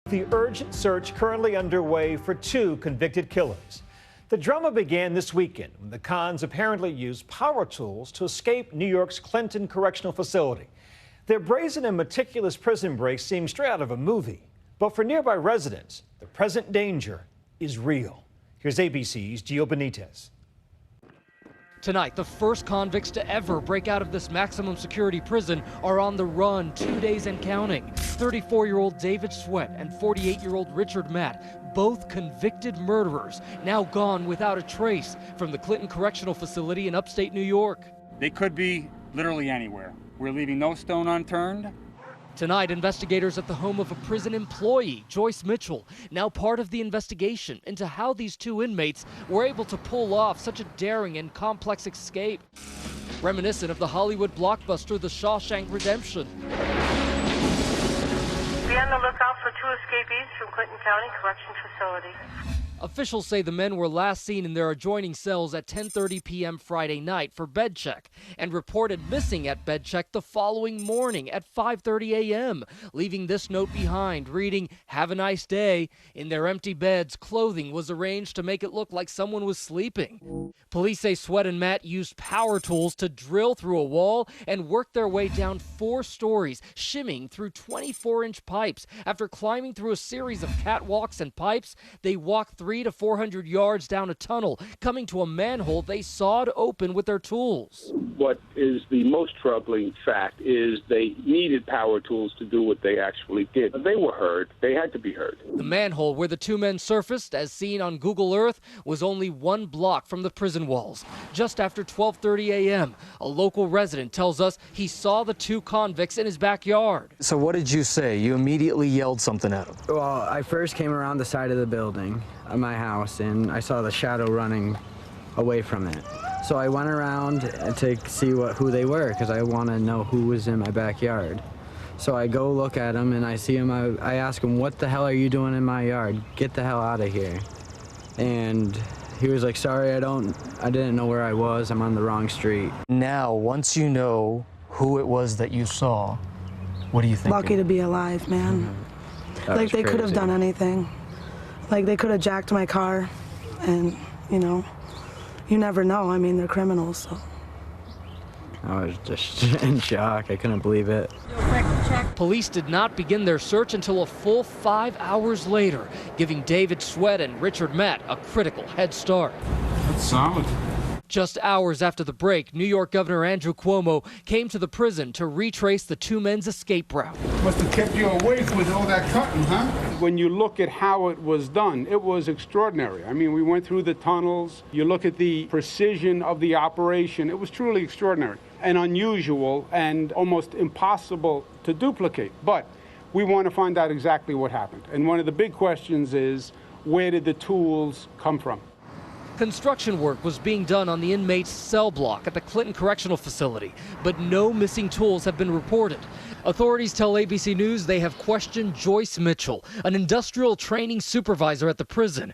The urgent search currently underway for 2 convicted killers. The drama began this weekend when the cons apparently used power tools to escape New York's Clinton Correctional Facility. Their brazen and meticulous prison break seems straight out of a movie. But for nearby residents, the present danger is real. Here's ABC's Gio Benitez. Tonight, the first convicts to ever break out of this maximum security prison are on the run, 2 days and counting. 34-year-old David Sweat and 48-year-old Richard Matt, both convicted murderers, now gone without a trace from the Clinton Correctional Facility in upstate New York. They could be literally anywhere. We're leaving no stone unturned. Tonight, investigators at the home of a prison employee, Joyce Mitchell, now part of the investigation into how these 2 inmates were able to pull off such a daring and complex escape. Reminiscent of the Hollywood blockbuster The Shawshank Redemption. Be on the lookout for 2 escapees from Clinton County Correction Facility. Officials say the men were last seen in their adjoining cells at 10:30 p.m. Friday night for bed check and reported missing at bed check the following morning at 5:30 a.m., leaving this note behind reading, "Have a nice day." In their empty beds, clothing was arranged to make it look like someone was sleeping. Police say Sweat and Matt used power tools to drill through a wall and work their way down 4 stories, shimming through 24-inch pipes. After climbing through a series of catwalks and pipes, they walked 300 to 400 yards down a tunnel, coming to a manhole they sawed open with their tools. What is the most troubling fact is they needed power tools to do what they actually did. They were heard. They had to be heard. The manhole where the 2 men surfaced, as seen on Google Earth, was only 1 block from the prison walls. Just after 12:30 a.m., a local resident tells us he saw the 2 convicts in his backyard. So what did you say? You immediately yelled something at them. Well, I first came around the side of the building of my house, and I saw the shadow running away from it. So I went around to see who they were, because I want to know who was in my backyard. So I go look at them, and I see them. I ask him, "What the hell are you doing in my yard? Get the hell out of here." And he was like, "Sorry, I didn't know where I was. I'm on the wrong street." Now, once you know who it was that you saw, what do you think? Lucky to be alive, man. Like, they could have done anything. Like, they could have jacked my car, and, you know, you never know. I mean, they're criminals, so. I was just in shock. I couldn't believe it. Police did not begin their search until a full 5 hours later, giving David Sweat and Richard Matt a critical head start. That's solid. Just hours after the break, New York Governor Andrew Cuomo came to the prison to retrace the 2 men's escape route. Must have kept you awake with all that cutting, huh? When you look at how it was done, it was extraordinary. I mean, we went through the tunnels. You look at the precision of the operation. It was truly extraordinary and unusual and almost impossible to duplicate. But we want to find out exactly what happened. And one of the big questions is, where did the tools come from? Construction work was being done on the inmates' cell block at the Clinton Correctional Facility, but no missing tools have been reported. Authorities tell ABC News they have questioned Joyce Mitchell, an industrial training supervisor at the prison.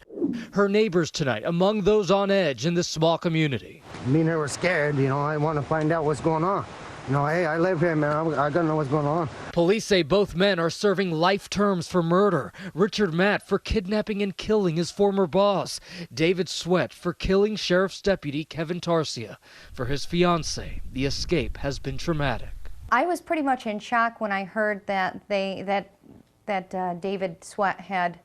Her neighbors tonight among those on edge in this small community. Me and her were scared, you know, I want to find out what's going on. You know, hey, I live here, man. I gotta know what's going on. Police say both men are serving life terms for murder. Richard Matt for kidnapping and killing his former boss. David Sweat for killing Sheriff's Deputy Kevin Tarsia. For his fiancée, the escape has been traumatic. I was pretty much in shock when I heard that David Sweat had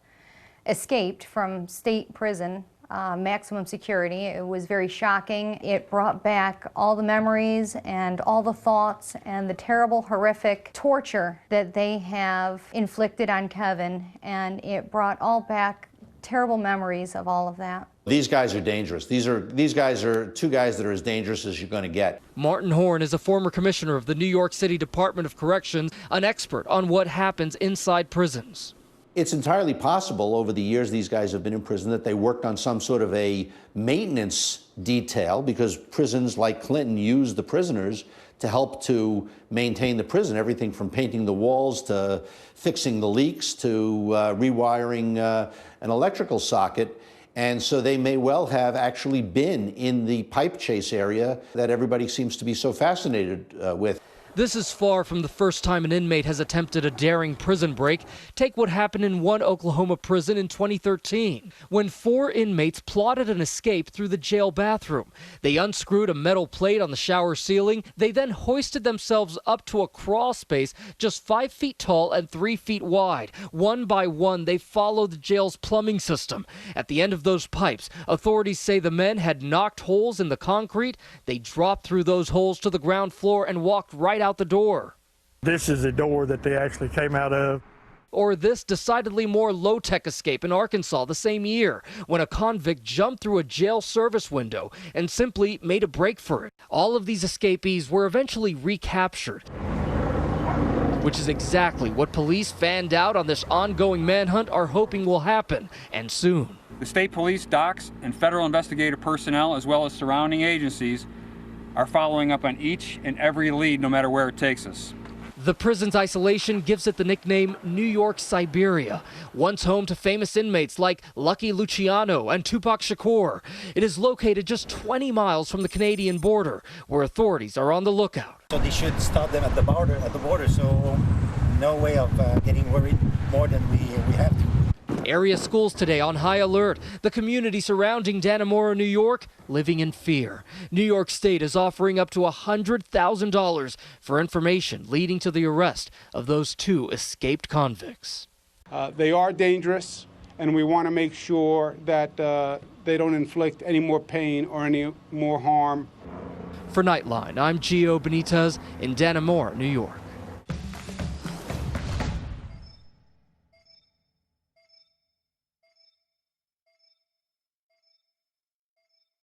escaped from state prison. Maximum security. It was very shocking. It brought back all the memories and all the thoughts and the terrible, horrific torture that they have inflicted on Kevin, and it brought all back terrible memories of all of that. These guys are dangerous. These guys are 2 guys that are as dangerous as you're going to get. Martin Horn is a former commissioner of the New York City Department of Corrections, an expert on what happens inside prisons. It's entirely possible over the years these guys have been in prison that they worked on some sort of a maintenance detail, because prisons like Clinton use the prisoners to help to maintain the prison, everything from painting the walls to fixing the leaks to rewiring an electrical socket. And so they may well have actually been in the pipe chase area that everybody seems to be so fascinated with. This is far from the first time an inmate has attempted a daring prison break. Take what happened in one Oklahoma prison in 2013, when 4 inmates plotted an escape through the jail bathroom. They unscrewed a metal plate on the shower ceiling. They then hoisted themselves up to a crawl space just 5 feet tall and 3 feet wide. One by one, they followed the jail's plumbing system. At the end of those pipes, authorities say the men had knocked holes in the concrete. They dropped through those holes to the ground floor and walked right out the door. This is the door that they actually came out of. Or this decidedly more low-tech escape in Arkansas the same year, when a convict jumped through a jail service window and simply made a break for it. All of these escapees were eventually recaptured, which is exactly what police fanned out on this ongoing manhunt are hoping will happen, and soon. The state police, docs, and federal investigative personnel, as well as surrounding agencies, are following up on each and every lead, no matter where it takes us. The prison's isolation gives it the nickname New York Siberia, once home to famous inmates like Lucky Luciano and Tupac Shakur. It is located just 20 miles from the Canadian border, where authorities are on the lookout. So they should stop them at the border, so no way of getting worried more than we have to. Area schools today on high alert. The community surrounding Dannemora, New York, living in fear. New York State is offering up to $100,000 for information leading to the arrest of those 2 escaped convicts. They are dangerous, and we want to make sure that they don't inflict any more pain or any more harm. For Nightline, I'm Gio Benitez in Dannemora, New York.